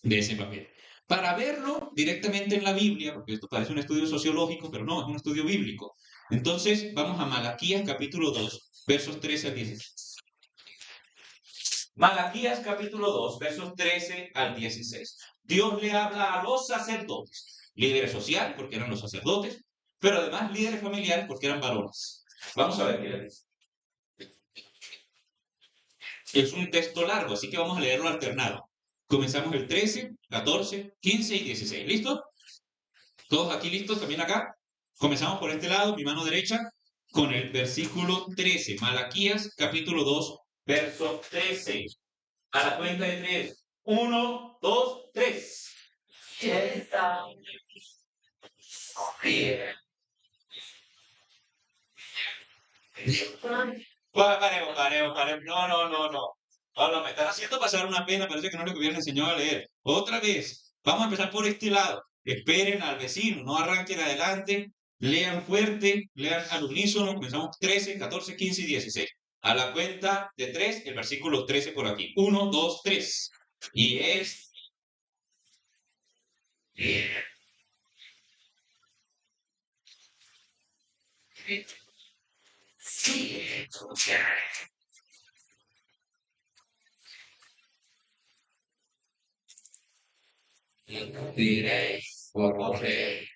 de ese papel. Para verlo directamente en la Biblia, porque esto parece un estudio sociológico, pero no, es un estudio bíblico. Entonces, vamos a Malaquías capítulo 2, versos 13 al 16. Malaquías capítulo 2, versos 13 al 16. Dios le habla a los sacerdotes, líderes sociales, porque eran los sacerdotes, pero además líderes familiares, porque eran varones. Vamos a ver qué le dice. Es un texto largo, así que vamos a leerlo alternado. Comenzamos el 13, 14, 15 y 16. ¿Listos? ¿Todos aquí listos? ¿También acá? Comenzamos por este lado, mi mano derecha, con el versículo 13. Malaquías, capítulo 2, verso 13. A la cuenta de 3. 1, 2, 3. Paremos. No. Pablo, me están haciendo pasar una pena, parece que no les hubiera enseñado a leer. Otra vez, vamos a empezar por este lado. Esperen al vecino, no arranquen adelante, lean fuerte, lean al unísono, comenzamos 13, 14, 15 y 16. A la cuenta de 3, el versículo 13 por aquí. 1, 2, 3. Y es... Diréis, corrompe,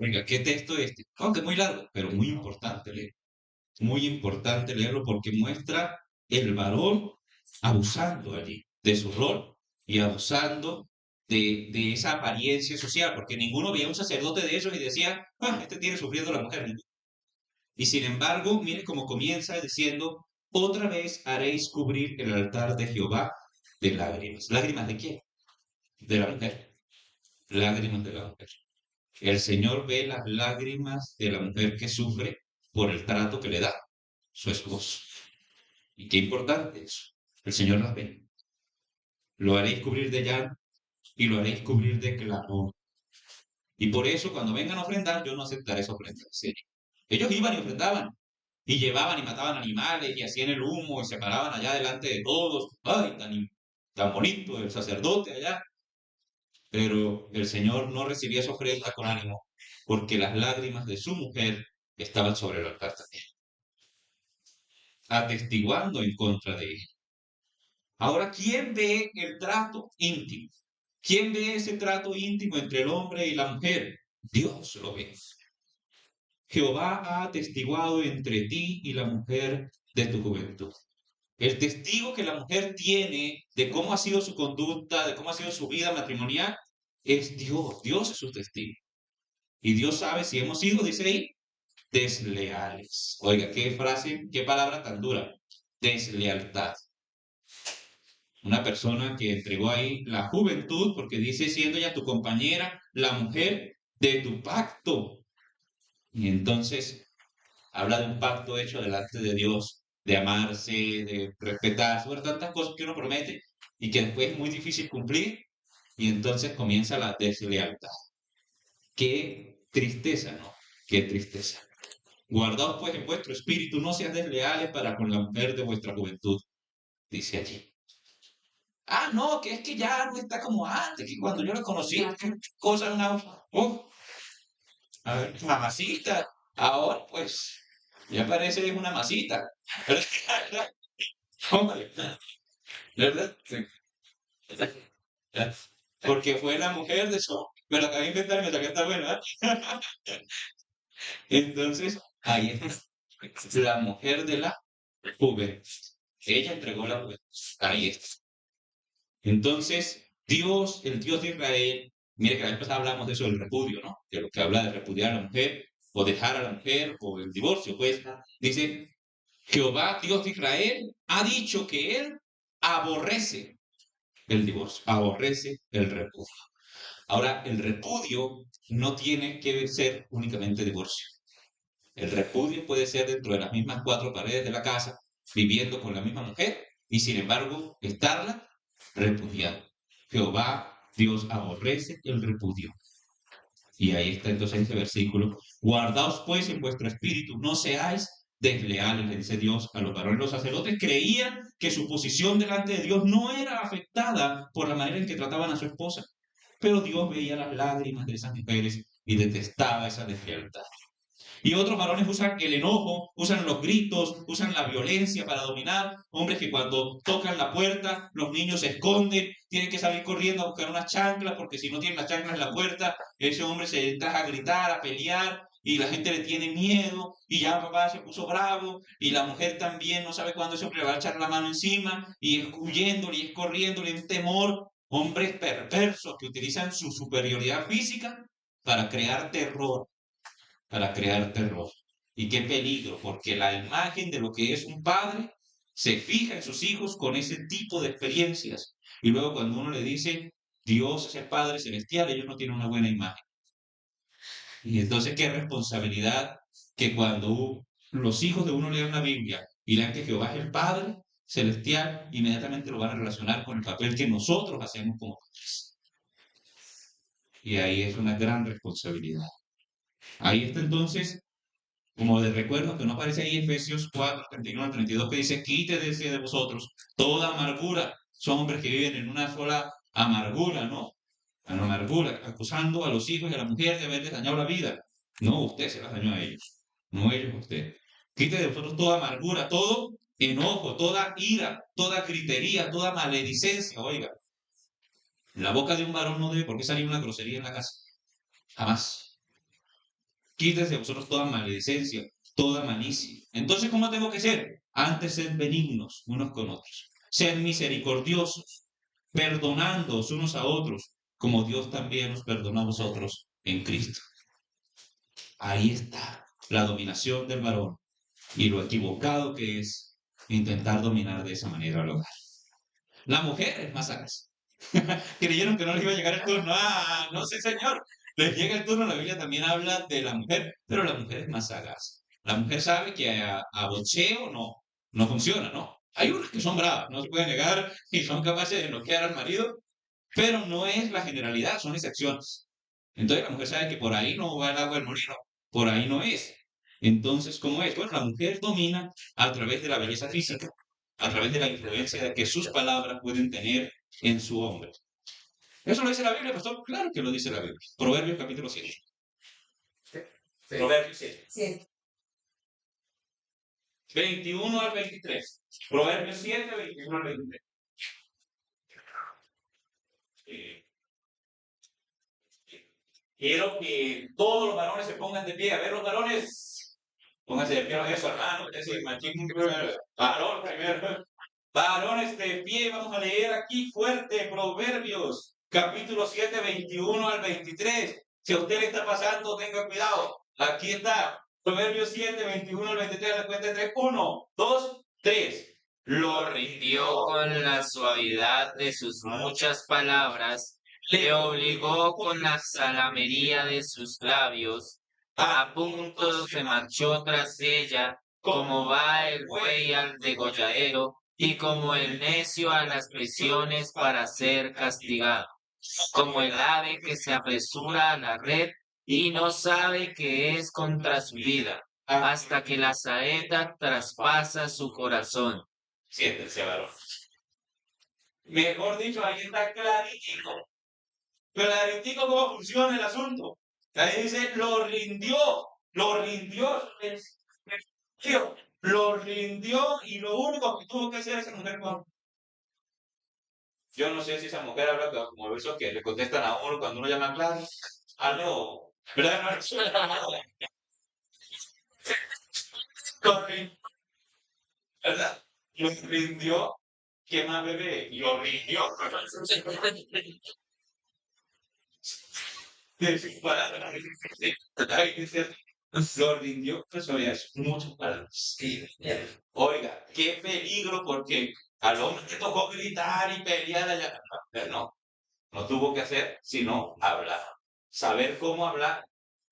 Venga, ¿qué texto es este? Aunque es muy largo, pero muy importante leer. Muy importante leerlo porque muestra el varón abusando allí de su rol y abusando de esa apariencia social, porque ninguno veía un sacerdote de esos y decía, ah, este tiene sufriendo la mujer. Y sin embargo, mire cómo comienza diciendo, otra vez haréis cubrir el altar de Jehová de lágrimas. ¿Lágrimas de quién? De la mujer. Lágrimas de la mujer. El Señor ve las lágrimas de la mujer que sufre por el trato que le da su esposo. Y qué importante eso. El Señor las ve. Lo haréis cubrir de llanto y lo haréis cubrir de clamor. Y por eso, cuando vengan a ofrendar, yo no aceptaré esa ofrenda. En serio. Ellos iban y ofrendaban. Y llevaban y mataban animales y hacían el humo y se paraban allá delante de todos. ¡Ay, tan bonito el sacerdote allá! Pero el Señor no recibía esa ofrenda con ánimo, porque las lágrimas de su mujer estaban sobre el altar también, atestiguando en contra de él. Ahora, ¿quién ve el trato íntimo? ¿Quién ve ese trato íntimo entre el hombre y la mujer? Dios lo ve. Jehová ha atestiguado entre ti y la mujer de tu juventud. El testigo que la mujer tiene de cómo ha sido su conducta, de cómo ha sido su vida matrimonial, es Dios. Dios es su testigo. Y Dios sabe si hemos sido, dice ahí, desleales. Oiga, qué frase, qué palabra tan dura. Deslealtad. Una persona que entregó ahí la juventud, porque dice siendo ya tu compañera, la mujer de tu pacto. Y entonces habla de un pacto hecho delante de Dios, de amarse, de respetarse, bueno, tantas cosas que uno promete y que después es muy difícil cumplir. Y entonces comienza la deslealtad. Qué tristeza, ¿no? Qué tristeza. Guardaos pues en vuestro espíritu, no seas desleales para con la mujer de vuestra juventud, dice allí. Ah, no, que es que ya no está como antes, que cuando yo la conocí, cosas una... a ver, mamacita, ahora pues, ya parece una masita. ¿Verdad? Sí. Porque fue la mujer de eso. Me lo acabé de inventar y me salió tan bueno, ¿eh? Entonces, ahí está. La mujer de la juventud. Ella entregó la juventud. Ahí está. Entonces, Dios, el Dios de Israel, mire que la vez pasada hablamos de eso del repudio, ¿no? De lo que habla de repudiar a la mujer, o dejar a la mujer, o el divorcio, pues, dice, Jehová, Dios de Israel, ha dicho que él aborrece el divorcio, aborrece el repudio. Ahora, el repudio no tiene que ser únicamente divorcio. El repudio puede ser dentro de las mismas cuatro paredes de la casa, viviendo con la misma mujer, y sin embargo, estarla repudiando. Jehová, Dios, aborrece el repudio. Y ahí está entonces ese versículo. Guardaos pues en vuestro espíritu, no seáis desleales, le dice Dios a los varones. Los sacerdotes creían que su posición delante de Dios no era afectada por la manera en que trataban a su esposa. Pero Dios veía las lágrimas de esas mujeres y detestaba esa deslealtad. Y otros varones usan el enojo, usan los gritos, usan la violencia para dominar. Hombres que cuando tocan la puerta, los niños se esconden, tienen que salir corriendo a buscar unas chanclas, porque si no tienen las chanclas en la puerta, ese hombre se entra a gritar, a pelear, y la gente le tiene miedo, y ya papá se puso bravo, y la mujer también no sabe cuándo ese hombre le va a echar la mano encima, y es huyéndole, y es corriéndole, en temor. Hombres perversos que utilizan su superioridad física para crear terror, para crear terror. Y qué peligro, porque la imagen de lo que es un padre se fija en sus hijos con ese tipo de experiencias. Y luego cuando uno le dice, Dios es el Padre Celestial, ellos no tienen una buena imagen. Y entonces qué responsabilidad que cuando los hijos de uno lean la Biblia y lean que Jehová es el Padre Celestial, inmediatamente lo van a relacionar con el papel que nosotros hacemos como padres. Y ahí es una gran responsabilidad. Ahí está entonces, como de recuerdo, que no aparece ahí Efesios 4, 31 al 32, que dice, quítese de vosotros toda amargura. Son hombres que viven en una sola amargura, ¿no? A la amargura, acusando a los hijos y a la mujer de haberles dañado la vida. No, usted se las dañó a ellos, no ellos a usted. Quite de vosotros toda amargura, todo enojo, toda ira, toda gritería, toda maledicencia. Oiga, la boca de un varón no debe por qué salir una grosería en la casa. Jamás. Quítese de vosotros toda maledicencia, toda malicia. Entonces, ¿cómo tengo que ser? Antes sed benignos unos con otros. Sed misericordiosos, perdonándoos unos a otros, como Dios también nos perdonó a vosotros en Cristo. Ahí está la dominación del varón y lo equivocado que es intentar dominar de esa manera al hogar. La mujer es más sagaz. Creyeron que no les iba a llegar el turno. Ah, no sé, señor. Les llega el turno. La Biblia también habla de la mujer, pero la mujer es más sagaz. La mujer sabe que a bocheo no funciona, ¿no? Hay unas que son bravas, no se puede negar, y son capaces de bloquear al marido, pero no es la generalidad, son excepciones. Entonces la mujer sabe que por ahí no va el agua del molino, por ahí no es. Entonces, ¿cómo es? Bueno, la mujer domina a través de la belleza física, a través de la influencia que sus palabras pueden tener en su hombre. ¿Eso lo dice la Biblia, pastor? Claro que lo dice la Biblia. Proverbios capítulo 7. Sí. Proverbios 7. 21 al 23. Proverbios 7, 21 al 23. Quiero que todos los varones se pongan de pie. A ver, los varones, pónganse de pie, eso, hermano. Varón primero. Varones de pie, vamos a leer aquí fuerte, Proverbios, capítulo 7, 21 al 23. Si a usted le está pasando, tenga cuidado. Aquí está, Proverbios 7, 21 al 23, a la cuenta de 3. 1, 2, 3. Lo rindió con la suavidad de sus muchas palabras, le obligó con la salamería de sus labios, a punto se marchó tras ella, como va el buey al degolladero, y como el necio a las prisiones para ser castigado, como el ave que se apresura a la red y no sabe que es contra su vida, hasta que la saeta traspasa su corazón. Siéntense, varón. Mejor dicho, ahí está claritico. Claritico cómo funciona el asunto. Ahí dice, lo rindió, lo rindió y lo único que tuvo que hacer esa mujer con... Yo no sé si esa mujer habla como esos que le contestan a uno cuando uno llama a clase. Aló, ¿verdad? ¿Verdad? Lo rindió. ¿Qué más, bebé? Lo rindió. Lo rindió, pues oye, es muchas palabras. Oiga, qué peligro, porque al hombre le tocó gritar y pelear allá. No tuvo que hacer sino hablar. Saber cómo hablar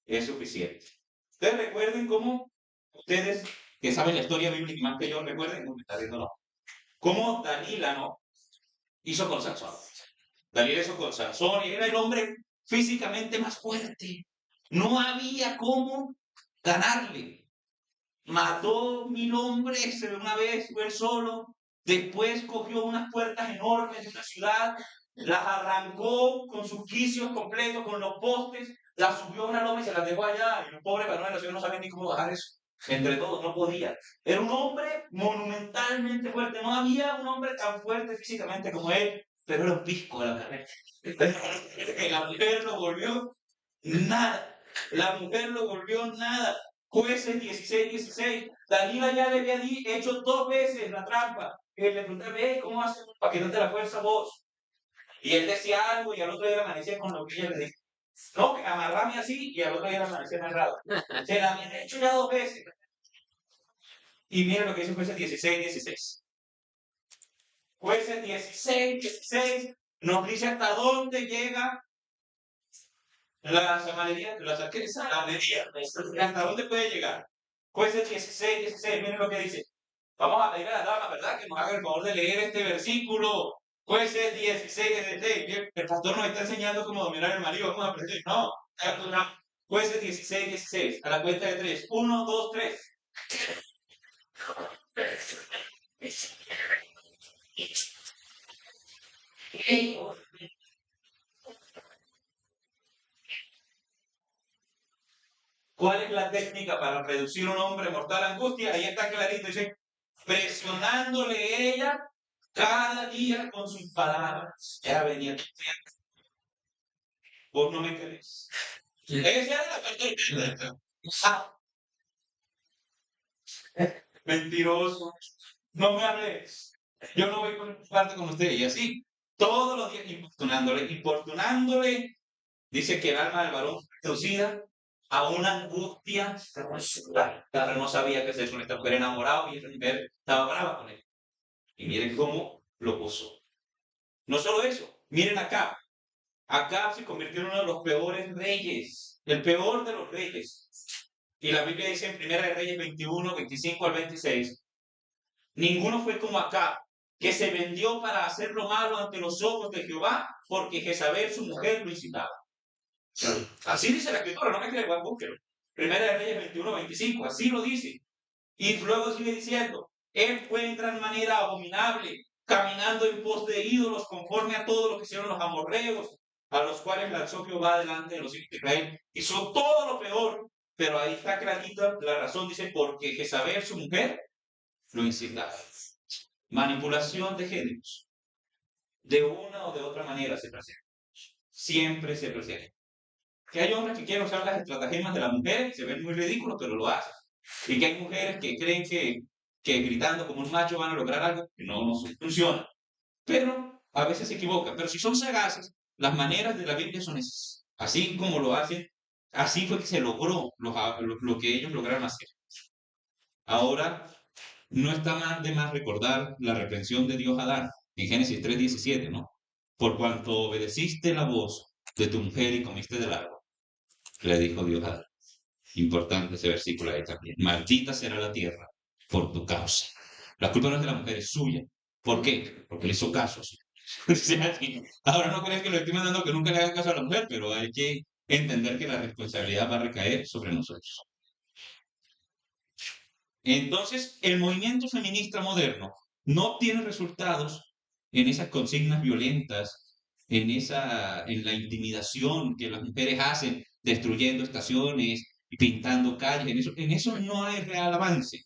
es suficiente. Ustedes recuerden cómo, ustedes que saben la historia bíblica más que yo, recuerden, no me está viendo, no. Cómo Dalila, ¿no? Hizo con Sansón. Dalila hizo con Sansón y era el hombre físicamente más fuerte. No había cómo ganarle. Mató 1000 hombres de una vez, fue él solo. Después cogió unas puertas enormes de una ciudad, las arrancó con sus quicios completos, con los postes, las subió a una loma y se las dejó allá. Y los pobres varones de la ciudad no sabían ni cómo bajar eso. Entre todos, no podía. Era un hombre monumentalmente fuerte. No había un hombre tan fuerte físicamente como él, pero era un pisco de la carrera. La mujer lo volvió nada. La mujer lo volvió nada. Jueces 16:16. Dalila ya le había hecho 2 veces la trampa. Y le pregunté, ve, ¿cómo haces para que no te la fuerza vos? Y él decía algo y al otro día le amanecía con lo que ella le dijo. No, que amarrame así y al otro día le amanecía amarrado. Se la habían hecho ya 2 veces. Y mira lo que dice Jueces 16:16. Jueces 16:16 nos dice hasta dónde llega la samarería, ¿hasta dónde puede llegar? Jueces 16:16, miren lo que dice. Vamos a pedir a la dama, ¿verdad? Que nos haga el favor de leer este versículo. Jueces 16:16. El pastor nos está enseñando cómo dominar el marido. Vamos a aprender. No. Jueces 16:16. A la cuenta de 3. 1, 2, 3. ¿Cuál es la técnica para reducir a un hombre mortal angustia? Ahí está clarito, dice, presionándole ella cada día con sus palabras. Ya venía tu tiempo. Vos no me querés. Esa era la parte. Mentiroso. No me hables. Yo no voy a parte con usted. Y así, todos los días importunándole, dice que el alma del varón fue reducida a una angustia. Pero no sabía qué hacer con esta mujer enamorada y esta mujer estaba brava con él. Y miren cómo lo puso. No solo eso, miren acá. Acá se convirtió en uno de los peores reyes, el peor de los reyes. Y la Biblia dice en Primera de Reyes 21, 25 al 26, ninguno fue como acá, que se vendió para hacer lo malo ante los ojos de Jehová, porque Jezabel, su mujer, lo incitaba. Así dice la escritura, no me cree, búsquelo. Primera de Reyes 21, 25, así lo dice. Y luego sigue diciendo, él fue en gran manera abominable, caminando en pos de ídolos, conforme a todo lo que hicieron los amorreos, a los cuales lanzó Jehová delante de los hijos de Israel. Hizo todo lo peor, pero ahí está clarita la razón, dice, porque Jezabel, su mujer, lo incitaba. Manipulación de géneros. De una o de otra manera se presenta. Siempre se presenta. Que hay hombres que quieren usar las estratagemas de la mujer y se ven muy ridículos, pero lo hacen. Y que hay mujeres que creen que gritando como un macho van a lograr algo que no funciona. Pero a veces se equivocan. Pero si son sagaces, las maneras de la Biblia son esas. Así como lo hacen, así fue que se logró lo que ellos lograron hacer. Ahora, no está más de más recordar la reprensión de Dios a Adán en Génesis 3:17, ¿no? Por cuanto obedeciste la voz de tu mujer y comiste del árbol, le dijo Dios a Adán. Importante ese versículo ahí también. Maldita será la tierra por tu causa. La culpa no es de la mujer, es suya. ¿Por qué? Porque le hizo caso. Ahora no crees que le estoy mandando que nunca le haga caso a la mujer, pero hay que entender que la responsabilidad va a recaer sobre nosotros. Entonces, el movimiento feminista moderno no obtiene resultados en esas consignas violentas, en la intimidación que las mujeres hacen, destruyendo estaciones, pintando calles, en eso no hay real avance.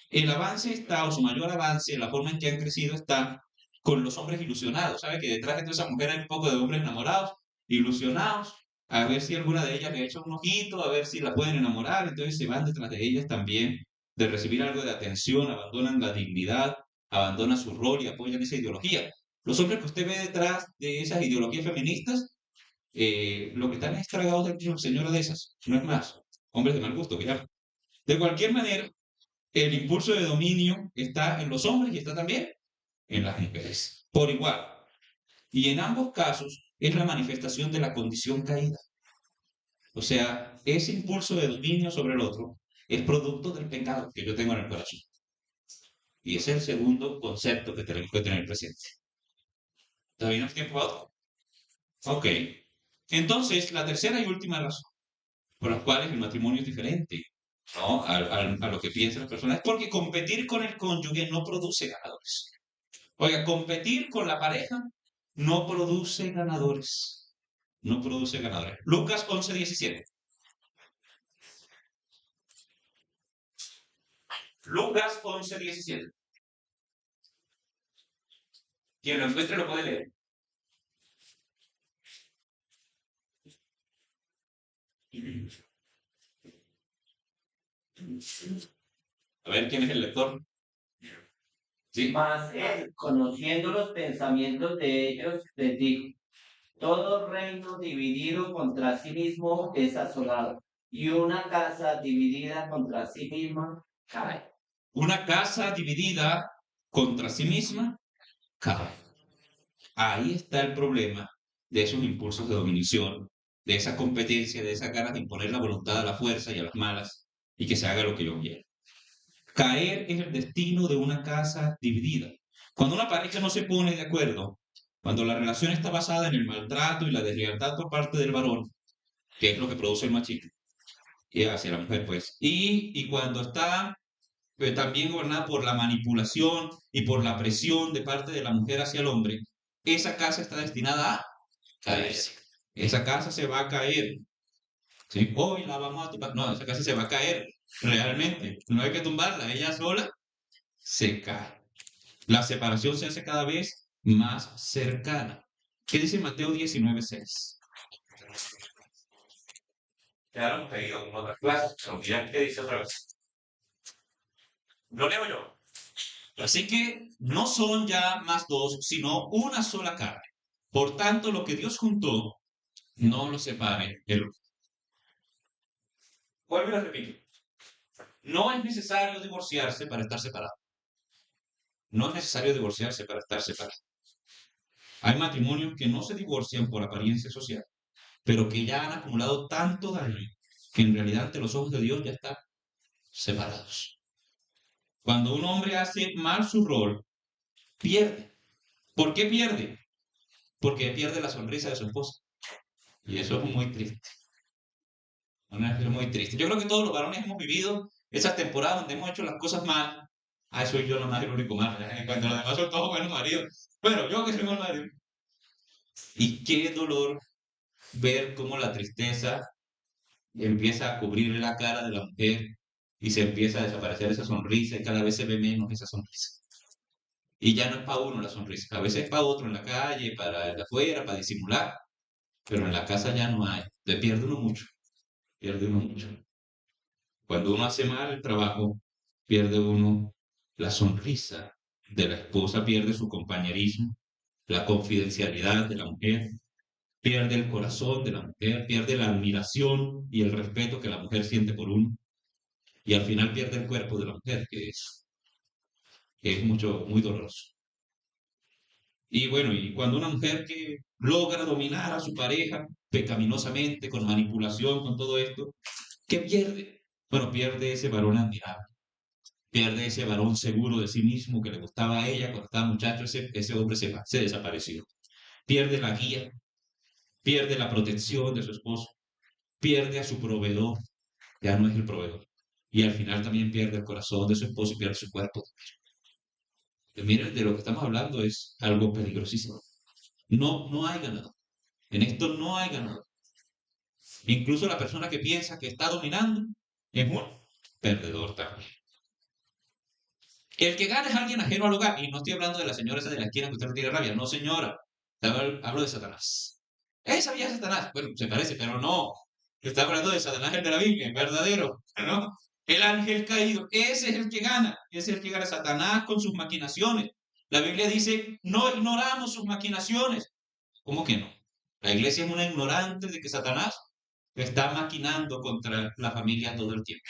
El avance está, o su mayor avance, la forma en que han crecido está con los hombres ilusionados. ¿Sabe que detrás de toda esa mujer hay un poco de hombres enamorados, ilusionados? A ver si alguna de ellas le echa un ojito, a ver si la pueden enamorar. Entonces se van detrás de ellas también, de recibir algo de atención, abandonan la dignidad, abandonan su rol y apoyan esa ideología. Los hombres que usted ve detrás de esas ideologías feministas, lo que están es tragados del señora de esas, no es más. Hombres de mal gusto, que llaman. De cualquier manera, el impulso de dominio está en los hombres y está también en las mujeres, por igual. Y en ambos casos es la manifestación de la condición caída. O sea, ese impulso de dominio sobre el otro es producto del pecado que yo tengo en el corazón. Y ese es el segundo concepto que tenemos que tener presente. ¿Todavía no es tiempo a otro? Ok. Entonces, la tercera y última razón por las cuales el matrimonio es diferente, ¿no? A lo que piensan las personas. Es porque competir con el cónyuge no produce ganadores. Oiga, competir con la pareja no produce ganadores. No produce ganadores. Lucas 11:17. Lucas 11:17. Quien lo encuentre lo puede leer. A ver, ¿quién es el lector? ¿Sí? Mas él, conociendo los pensamientos de ellos, les dijo: todo reino dividido contra sí mismo es asolado, y una casa dividida contra sí misma cae. Una casa dividida contra sí misma cae. Ahí está el problema de esos impulsos de dominación, de esa competencia, de esas ganas de imponer la voluntad a la fuerza y a las malas, y que se haga lo que yo quiera. Caer es el destino de una casa dividida. Cuando una pareja no se pone de acuerdo, cuando la relación está basada en el maltrato y la deslealtad por parte del varón, que es lo que produce el machismo, y hacia la mujer, pues, y cuando está también gobernada por la manipulación y por la presión de parte de la mujer hacia el hombre, esa casa está destinada a caerse. Esa casa se va a caer. ¿Sí? Hoy la vamos a tumbar. No, esa casa se va a caer realmente. No hay que tumbarla, ella sola se cae. La separación se hace cada vez más cercana. ¿Qué dice Mateo 19:6? Ya lo hemos leído en otras clases, pero mirad qué dice otra vez. Lo leo yo. Así que no son ya más dos, sino una sola carne. Por tanto, lo que Dios juntó, no lo separe el hombre. Vuelvo y lo repito. No es necesario divorciarse para estar separado. No es necesario divorciarse para estar separado. Hay matrimonios que no se divorcian por apariencia social, pero que ya han acumulado tanto daño que en realidad ante los ojos de Dios ya están separados. Cuando un hombre hace mal su rol, pierde. ¿Por qué pierde? Porque pierde la sonrisa de su esposa. Y eso es muy triste. Es muy triste. Yo creo que todos los varones hemos vivido esas temporadas donde hemos hecho las cosas mal. Ah, soy yo nomás el único mal. Cuando los demás son todos buenos maridos. Pero yo que soy mal marido. Y qué dolor ver cómo la tristeza empieza a cubrir la cara de la mujer y se empieza a desaparecer esa sonrisa y cada vez se ve menos esa sonrisa. Y ya no es para uno la sonrisa. A veces es para otro en la calle, para el de afuera, para disimular. Pero en la casa ya no hay. Le pierde uno mucho. Pierde uno mucho. Cuando uno hace mal el trabajo, pierde uno la sonrisa de la esposa, pierde su compañerismo, la confidencialidad de la mujer, pierde el corazón de la mujer, pierde la admiración y el respeto que la mujer siente por uno, y al final pierde el cuerpo de la mujer, que es mucho, muy doloroso. Y bueno, y cuando una mujer que logra dominar a su pareja pecaminosamente, con manipulación, con todo esto, ¿qué pierde? Bueno, pierde ese varón admirable. Pierde ese varón seguro de sí mismo que le gustaba a ella cuando estaba muchacho, ese hombre se desapareció. Pierde la guía, pierde la protección de su esposo, pierde a su proveedor, ya no es el proveedor. Y al final también pierde el corazón de su esposo y pierde su cuerpo. Miren, de lo que estamos hablando es algo peligrosísimo. No hay ganador. En esto no hay ganador. Incluso la persona que piensa que está dominando es un perdedor también. El que gana es alguien ajeno al hogar. Y no estoy hablando de la señora esa de la esquina que usted no tiene rabia. No, señora. Hablo de Satanás. Esa vieja es Satanás. Bueno, se parece, pero no. Está hablando de Satanás, el de la Biblia, el verdadero. ¿No? El ángel caído. Ese es el que gana. Ese es el que gana. Satanás con sus maquinaciones. La Biblia dice, no ignoramos sus maquinaciones. ¿Cómo que no? La iglesia es una ignorante de que Satanás está maquinando contra la familia todo el tiempo.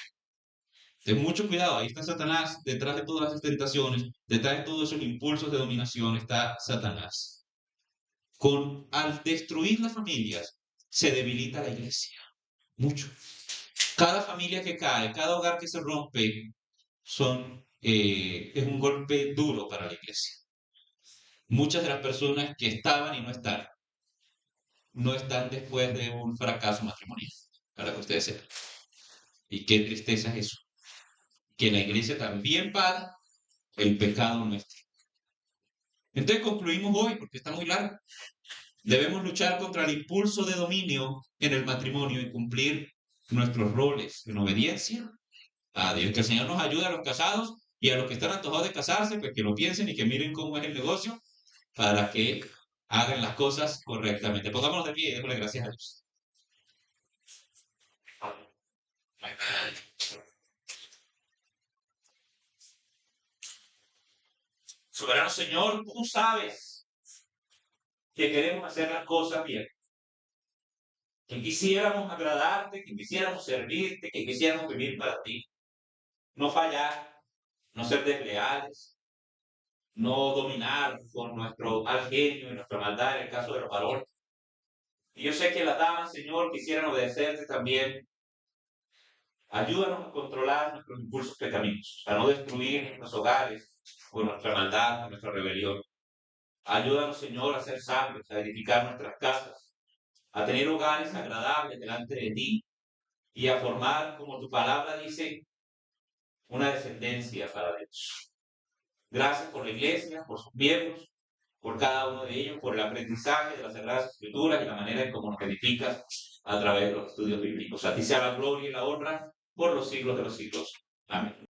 Ten mucho cuidado, ahí está Satanás, detrás de todas esas tentaciones, detrás de todos esos impulsos de dominación está Satanás. Al destruir las familias, se debilita la iglesia. Mucho. Cada familia que cae, cada hogar que se rompe, es un golpe duro para la iglesia. Muchas de las personas que estaban y no están después de un fracaso matrimonial. para que ustedes sepan. Y qué tristeza es eso. Que la iglesia también paga el pecado nuestro. Entonces concluimos hoy, porque está muy largo. Debemos luchar contra el impulso de dominio en el matrimonio y cumplir nuestros roles en obediencia a Dios. Que el Señor nos ayude a los casados y a los que están antojados de casarse, pues que lo piensen y que miren cómo es el negocio para que hagan las cosas correctamente. Pongámonos de pie y démosle gracias a Dios. Soberano Señor, tú sabes que queremos hacer las cosas bien, que quisiéramos agradarte, que quisiéramos servirte, que quisiéramos vivir para ti, no fallar, no ser desleales, no dominar con nuestro mal genio y nuestra maldad en el caso de los varones. Y yo sé que las damas, Señor, quisieran obedecerte también. Ayúdanos a controlar nuestros impulsos pecaminosos, a no destruir nuestros hogares por nuestra maldad, por nuestra rebelión. Ayúdanos, Señor, a ser sabios, a edificar nuestras casas, a tener hogares agradables delante de ti y a formar, como tu palabra dice, una descendencia para Dios. Gracias por la iglesia, por sus miembros, por cada uno de ellos, por el aprendizaje de las Sagradas Escrituras y la manera en cómo nos edificas a través de los estudios bíblicos. A ti sea la gloria y la honra por los siglos de los siglos. Amén.